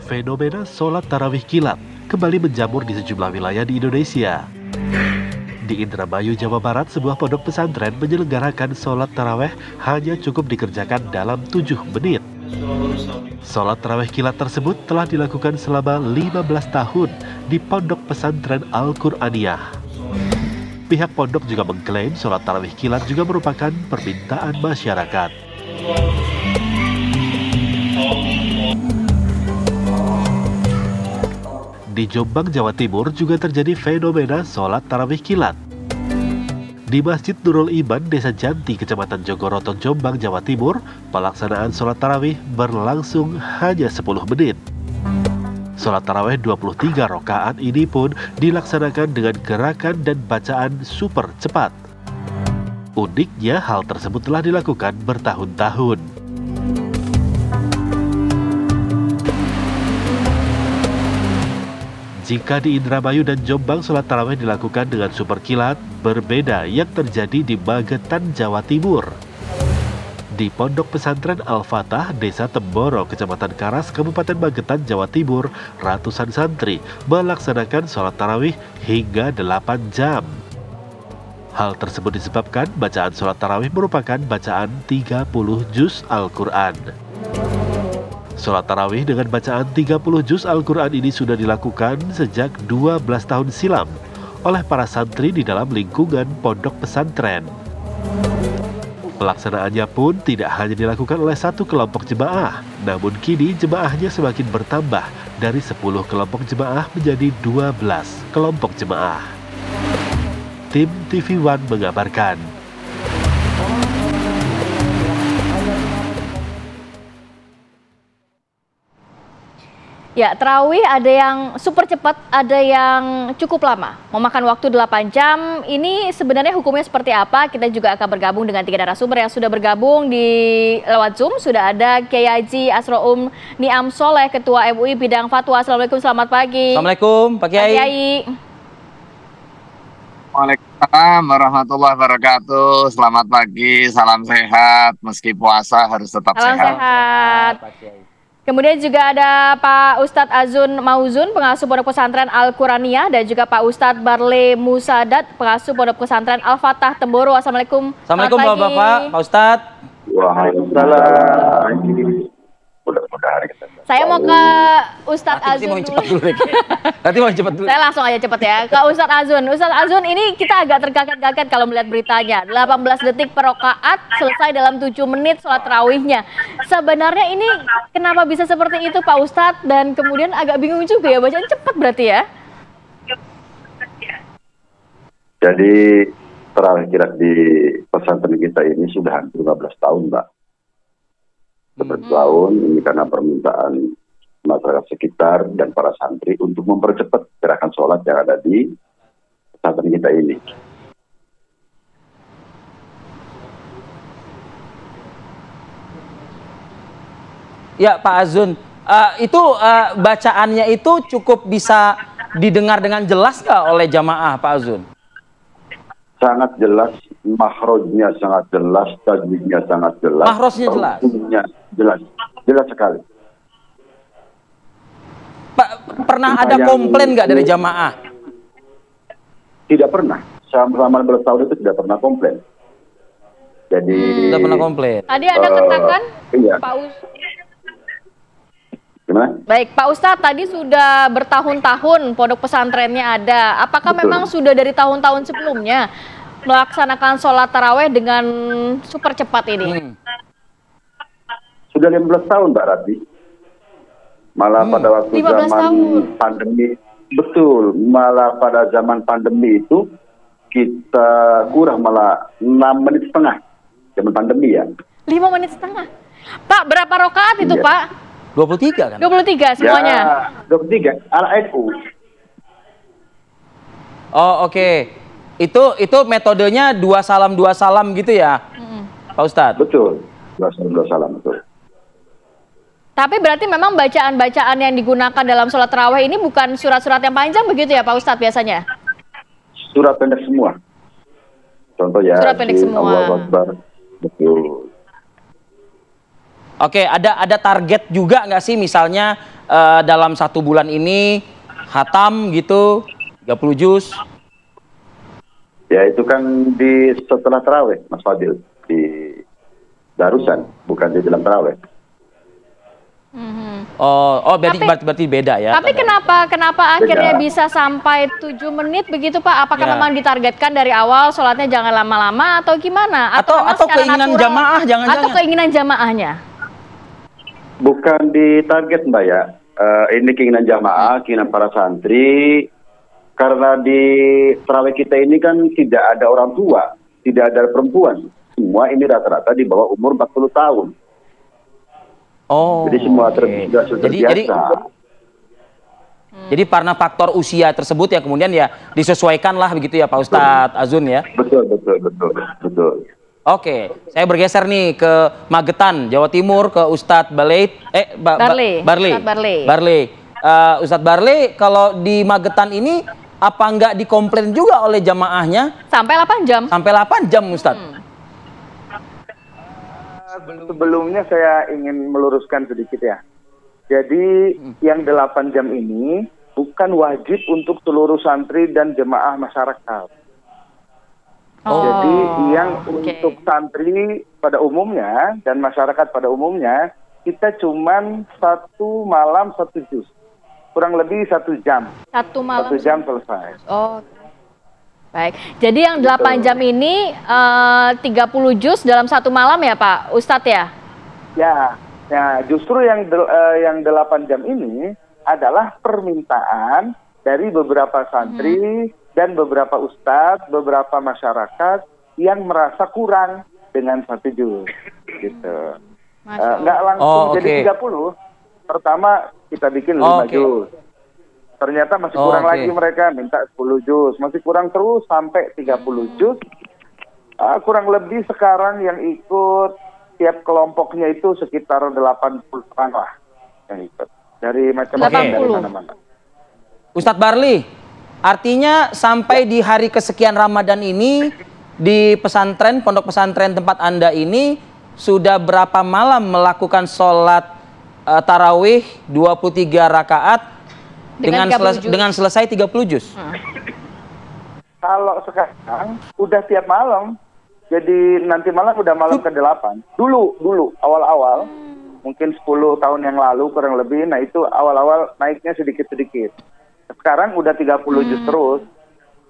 Fenomena sholat tarawih kilat kembali menjamur di sejumlah wilayah di Indonesia. Di Indramayu, Jawa Barat, sebuah pondok pesantren menyelenggarakan sholat tarawih hanya cukup dikerjakan dalam 7 menit. Sholat tarawih kilat tersebut telah dilakukan selama 15 tahun di pondok pesantren Al-Qur'aniyah. Pihak pondok juga mengklaim sholat tarawih kilat juga merupakan permintaan masyarakat. Di Jombang, Jawa Timur juga terjadi fenomena sholat tarawih kilat. Di Masjid Nurul Iman, Desa Janti, Kecamatan Jogoroto, Jombang, Jawa Timur, pelaksanaan sholat tarawih berlangsung hanya 10 menit. Sholat tarawih 23 rakaat ini pun dilaksanakan dengan gerakan dan bacaan super cepat. Uniknya, hal tersebut telah dilakukan bertahun-tahun. Jika di Indramayu dan Jombang sholat tarawih dilakukan dengan super kilat, berbeda yang terjadi di Magetan, Jawa Timur. Di Pondok Pesantren Al-Fatah, Desa Temboro, Kecamatan Karas, Kabupaten Magetan, Jawa Timur, ratusan santri melaksanakan sholat tarawih hingga 8 jam. Hal tersebut disebabkan bacaan sholat tarawih merupakan bacaan 30 juz Al-Quran. Sholat tarawih dengan bacaan 30 juz Al-Quran ini sudah dilakukan sejak 12 tahun silam oleh para santri di dalam lingkungan pondok pesantren. Pelaksanaannya pun tidak hanya dilakukan oleh satu kelompok jemaah, namun kini jemaahnya semakin bertambah dari 10 kelompok jemaah menjadi 12 kelompok jemaah. Tim TV One mengabarkan. Ya, tarawih ada yang super cepat, ada yang cukup lama. Memakan waktu 8 jam, ini sebenarnya hukumnya seperti apa? Kita juga akan bergabung dengan 3 narasumber yang sudah bergabung di lewat Zoom. Sudah ada Kiai Haji Asroum Niam Soleh, Ketua MUI Bidang Fatwa. Assalamualaikum, selamat pagi. Assalamualaikum, Pak Kiai. Waalaikumsalam warahmatullahi wabarakatuh. Selamat pagi, salam sehat. Meski puasa harus tetap Salam sehat. Kemudian juga ada Pak Ustadz Azun Mauzun, pengasuh Pondok Pesantren Al-Qur'aniyah, dan juga Pak Ustadz Barle Musadat, pengasuh Pondok Pesantren Al-Fatah Temboro. Assalamualaikum. Assalamualaikum Bapak, Pak Ustadz. Waalaikumsalam. Mudah-mudahan kita. Saya mau ke Ustadz Azun dulu. Nanti mau cepat dulu. Saya langsung aja cepat ya. Ke Ustadz Azun. Ustadz Azun, ini kita agak terkaget-kaget kalau melihat beritanya. 18 detik per rakaat, selesai dalam 7 menit sholat tarawihnya. Sebenarnya ini kenapa bisa seperti itu Pak Ustadz? Dan kemudian agak bingung juga ya, bacaan cepat berarti ya? Jadi tarawih kilat di pesantren kita ini sudah hampir 15 tahun, Mbak. 15 tahun ini karena permintaan masyarakat sekitar dan para santri untuk mempercepat gerakan sholat yang ada di pesantren kita ini. Ya Pak Azun, itu bacaannya itu cukup bisa didengar dengan jelas nggak oleh jamaah Pak Azun? Sangat jelas, makhrajnya sangat jelas, tajwidnya sangat jelas. Makhrajnya jelas? Jelas, jelas sekali. Pak, pernah ada komplain nggak dari jamaah? Tidak pernah. Selama 15 tahun itu tidak pernah komplain. Jadi tidak pernah komplain. Tadi Anda katakan, iya. Pak Ustadz. Gimana? Baik, Pak Ustadz, tadi sudah bertahun-tahun pondok pesantrennya ada. Apakah Betul. memang sudah dari tahun-tahun sebelumnya melaksanakan sholat taraweh dengan super cepat ini? Sudah 15 tahun, Mbak Rati. Malah pada waktu 15 zaman tahun. pandemi, betul. Malah pada zaman pandemi itu kita kurang malah 6 menit setengah. Zaman pandemi ya. 5 menit setengah. Pak, berapa rakaat itu, Iya. Pak? 23 kan? 23 semuanya. Ya, 23 ala NU. Oh oke. Itu metodenya 2 salam gitu ya, Pak Ustadz? Betul. 2 salam betul. Tapi berarti memang bacaan-bacaan yang digunakan dalam sholat taraweh ini bukan surat-surat yang panjang begitu ya Pak Ustadz biasanya? Surat pendek semua. Contoh ya. Surat pendek semua. Allahu Akbar. Betul. Oke, ada target juga nggak sih misalnya dalam 1 bulan ini hatam gitu 30 juz? Ya itu kan di setelah taraweh, Mas Fadil, di barusan, bukan di dalam taraweh. Oh, berarti beda ya. Tapi kenapa akhirnya bisa sampai 7 menit begitu Pak? Apakah Ya. memang ditargetkan dari awal sholatnya jangan lama-lama atau gimana? Atau memang secara keinginan natural? jamaah, jangan-jangan. Atau keinginan jamaahnya? Bukan ditarget Mbak ya, ini keinginan jamaah, keinginan para santri, karena di tarawih kita ini kan tidak ada orang tua, tidak ada perempuan, semua ini rata-rata di bawah umur 40 tahun. Oh, Jadi semua oke. sudah terbiasa. Jadi karena faktor usia tersebut ya kemudian ya disesuaikan lah begitu ya Pak Ustadz Azun ya. Betul. Oke, saya bergeser nih ke Magetan, Jawa Timur, ke Ustadz Barley. Ustadz Barley, kalau di Magetan ini apa nggak dikomplain juga oleh jamaahnya? Sampai 8 jam? Sampai 8 jam Ustadz. Sebelumnya saya ingin meluruskan sedikit ya. Jadi yang 8 jam ini bukan wajib untuk seluruh santri dan jemaah masyarakat. Jadi yang untuk santri pada umumnya dan masyarakat pada umumnya, kita cuman 1 malam 1 juz. Kurang lebih 1 jam. 1 malam? 1 jam selesai. Oh, baik. Jadi yang 8 jam ini 30 juz dalam 1 malam ya Pak Ustadz ya? Ya, justru yang 8 jam ini adalah permintaan dari beberapa santri dan beberapa ustadz, beberapa masyarakat yang merasa kurang dengan 1 juz. Gitu. Nggak langsung jadi 30. Pertama kita bikin 5 juz. Ternyata masih kurang lagi, mereka minta 10 juz. Masih kurang terus sampai 30 juz. Kurang lebih sekarang yang ikut tiap kelompoknya itu sekitar 80 orang lah yang ikut. Dari macam-macam dari mana-mana. Ustadz Barley, artinya sampai di hari kesekian Ramadan ini di pesantren, pondok pesantren tempat Anda ini sudah berapa malam melakukan sholat tarawih 23 rakaat dengan selesai 30 juz? Kalau sekarang udah tiap malam, jadi nanti malam udah malam ke-8. Dulu awal-awal, mungkin 10 tahun yang lalu kurang lebih, nah itu awal-awal naiknya sedikit-sedikit. Sekarang udah 30 juz terus.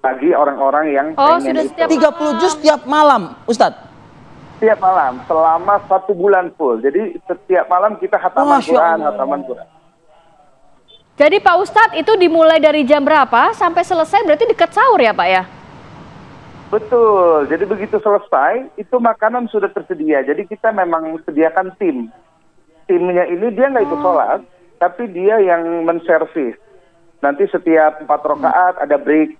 Bagi orang-orang yang pengen sudah itu. 30 juz tiap malam, Ustadz? Tiap malam, selama 1 bulan full. Jadi setiap malam kita hataman Quran. Jadi Pak Ustadz itu dimulai dari jam berapa sampai selesai berarti dekat sahur ya Pak ya? Betul, jadi begitu selesai itu makanan sudah tersedia. Jadi kita memang sediakan tim. Timnya ini dia nggak ikut sholat, tapi dia yang menservis. Nanti setiap 4 rakaat ada break,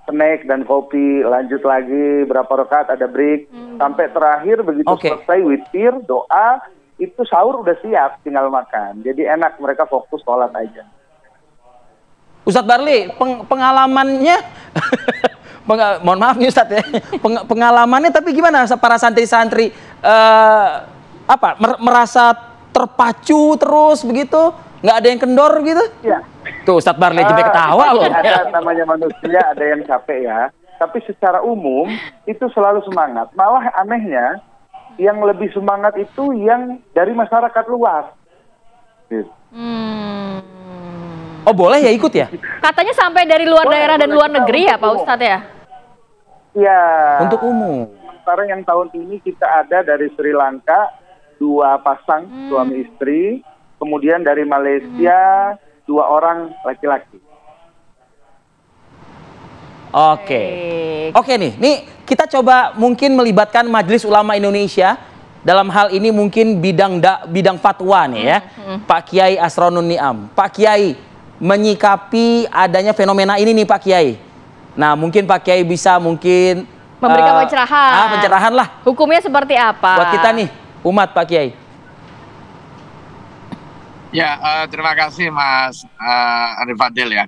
snack dan kopi, lanjut lagi berapa rakaat ada break, sampai terakhir begitu selesai witir, doa, itu sahur udah siap, tinggal makan. Jadi enak, mereka fokus sholat aja. Ustadz Barley, pengalamannya, mohon maaf nih Ustadz ya, pengalamannya tapi gimana para santri-santri merasa terpacu terus begitu, nggak ada yang kendor gitu? Iya. Tuh Ustadz Barley juga ketawa loh. Ada namanya manusia, ada yang capek ya. Tapi secara umum itu selalu semangat. Malah anehnya yang lebih semangat itu yang dari masyarakat luas. Gitu. Oh boleh ya ikut ya? Katanya sampai dari luar daerah dan luar negeri ya Pak Ustadz ya? Iya. Untuk umum. Sementara yang tahun ini kita ada dari Sri Lanka 2 pasang suami istri, kemudian dari Malaysia 2 orang laki-laki. Oke nih kita coba mungkin melibatkan Majelis Ulama Indonesia dalam hal ini mungkin bidang fatwa nih ya, Pak Kiai Asronun Niam. Pak Kiai, menyikapi adanya fenomena ini nih Pak Kiai. Nah mungkin Pak Kiai bisa memberikan pencerahan. Pencerahan lah. Hukumnya seperti apa? Buat kita nih umat Pak Kiai. Ya, terima kasih Mas Arif Fadil ya.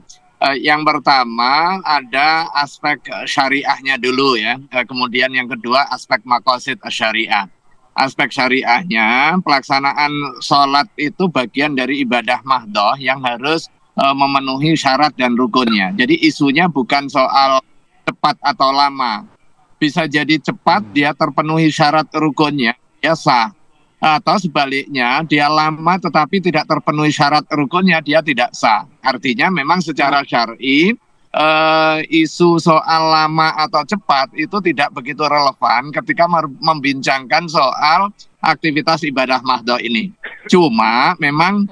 Yang pertama ada aspek syariahnya dulu ya. Kemudian yang kedua aspek maqasid syariah. aspek syariahnya, pelaksanaan sholat itu bagian dari ibadah mahdhah yang harus memenuhi syarat dan rukunnya. Jadi isunya bukan soal cepat atau lama. Bisa jadi cepat, dia terpenuhi syarat rukunnya, dia sah. Atau sebaliknya, dia lama tetapi tidak terpenuhi syarat rukunnya, dia tidak sah. Artinya memang secara syar'i, isu soal lama atau cepat itu tidak begitu relevan ketika membincangkan soal aktivitas ibadah mahdhah ini. Cuma memang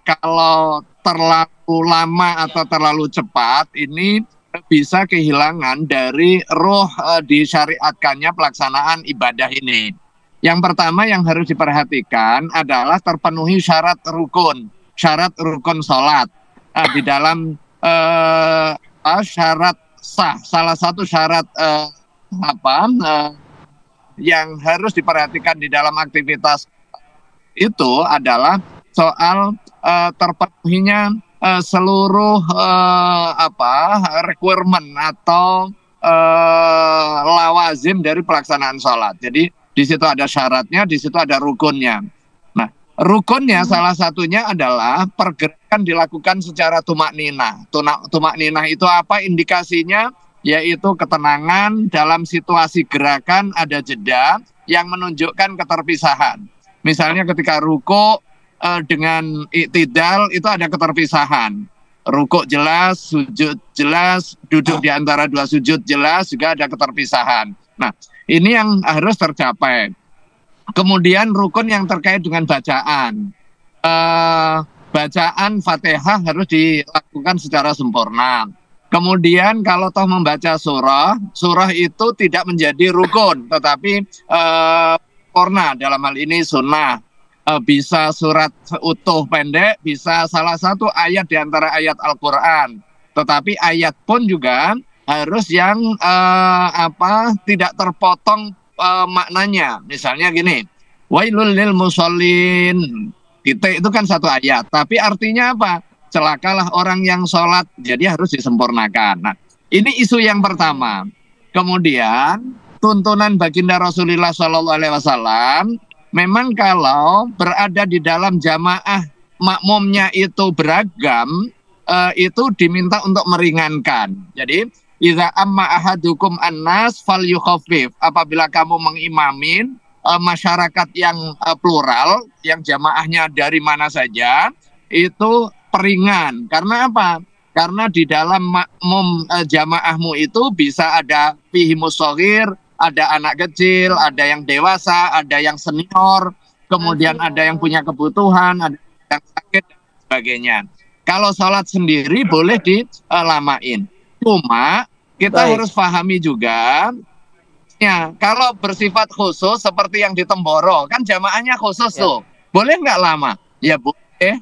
kalau terlalu lama atau terlalu cepat ini bisa kehilangan dari roh disyariatkannya pelaksanaan ibadah ini. Yang pertama yang harus diperhatikan adalah terpenuhi syarat rukun sholat di dalam syarat sah. Salah satu syarat yang harus diperhatikan di dalam aktivitas itu adalah soal terpenuhinya seluruh requirement atau lawazim dari pelaksanaan sholat. Jadi di situ ada syaratnya, di situ ada rukunnya. Nah, rukunnya salah satunya adalah pergerakan dilakukan secara tumak ninah. Tumak ninah itu apa indikasinya? Yaitu ketenangan dalam situasi gerakan, ada jeda yang menunjukkan keterpisahan. Misalnya ketika ruku dengan iktidal itu ada keterpisahan. Ruku jelas, sujud jelas, duduk di antara dua sujud jelas, juga ada keterpisahan. Nah, ini yang harus tercapai. Kemudian rukun yang terkait dengan bacaan. Bacaan Fatihah harus dilakukan secara sempurna. Kemudian kalau toh membaca surah itu tidak menjadi rukun, tetapi sempurna, dalam hal ini sunnah. Bisa surat utuh pendek, bisa salah satu ayat di antara ayat Al-Quran. Tetapi ayat pun juga harus yang tidak terpotong maknanya. Misalnya gini, wailul lil musallin, titik itu kan satu ayat, tapi artinya apa? Celakalah orang yang sholat, jadi harus disempurnakan. Nah, ini isu yang pertama. Kemudian tuntunan baginda Rasulullah SAW, memang kalau berada di dalam jamaah makmumnya itu beragam, itu diminta untuk meringankan. Jadi idza amma ahadukum annas falyukhaffif. Apabila kamu mengimamin masyarakat yang plural, yang jamaahnya dari mana saja, itu peringan. Karena apa? Karena di dalam makmum jamaahmu itu bisa ada fihimus shaghir, ada anak kecil, ada yang dewasa, ada yang senior, kemudian ada yang punya kebutuhan, ada yang sakit dan sebagainya. Kalau sholat sendiri boleh dilamain. Cuma kita harus pahami juga, ya, kalau bersifat khusus seperti yang di Temboro, kan jamaahnya khusus tuh. Boleh nggak lama? Ya boleh.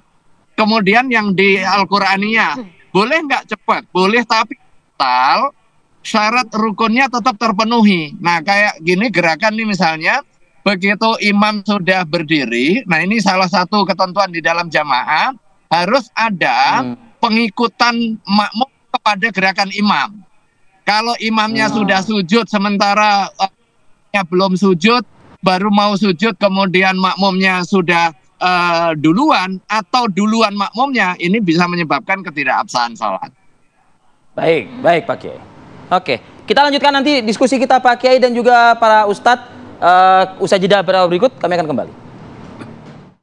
Kemudian yang di Al-Quraniyah, boleh nggak cepat? Boleh, tapi total syarat rukunnya tetap terpenuhi. Nah, kayak gini gerakan nih misalnya, begitu imam sudah berdiri, nah ini salah satu ketentuan di dalam jamaah, harus ada pengikutan makmum kepada gerakan imam. Kalau imamnya sudah sujud sementara belum sujud, baru mau sujud kemudian makmumnya sudah duluan atau duluan makmumnya, ini bisa menyebabkan ketidakabsahan salat. Baik Pak Kiai. Oke, kita lanjutkan nanti diskusi kita Pak Kiai dan juga para Ustadz. Usai jeda berikut kami akan kembali.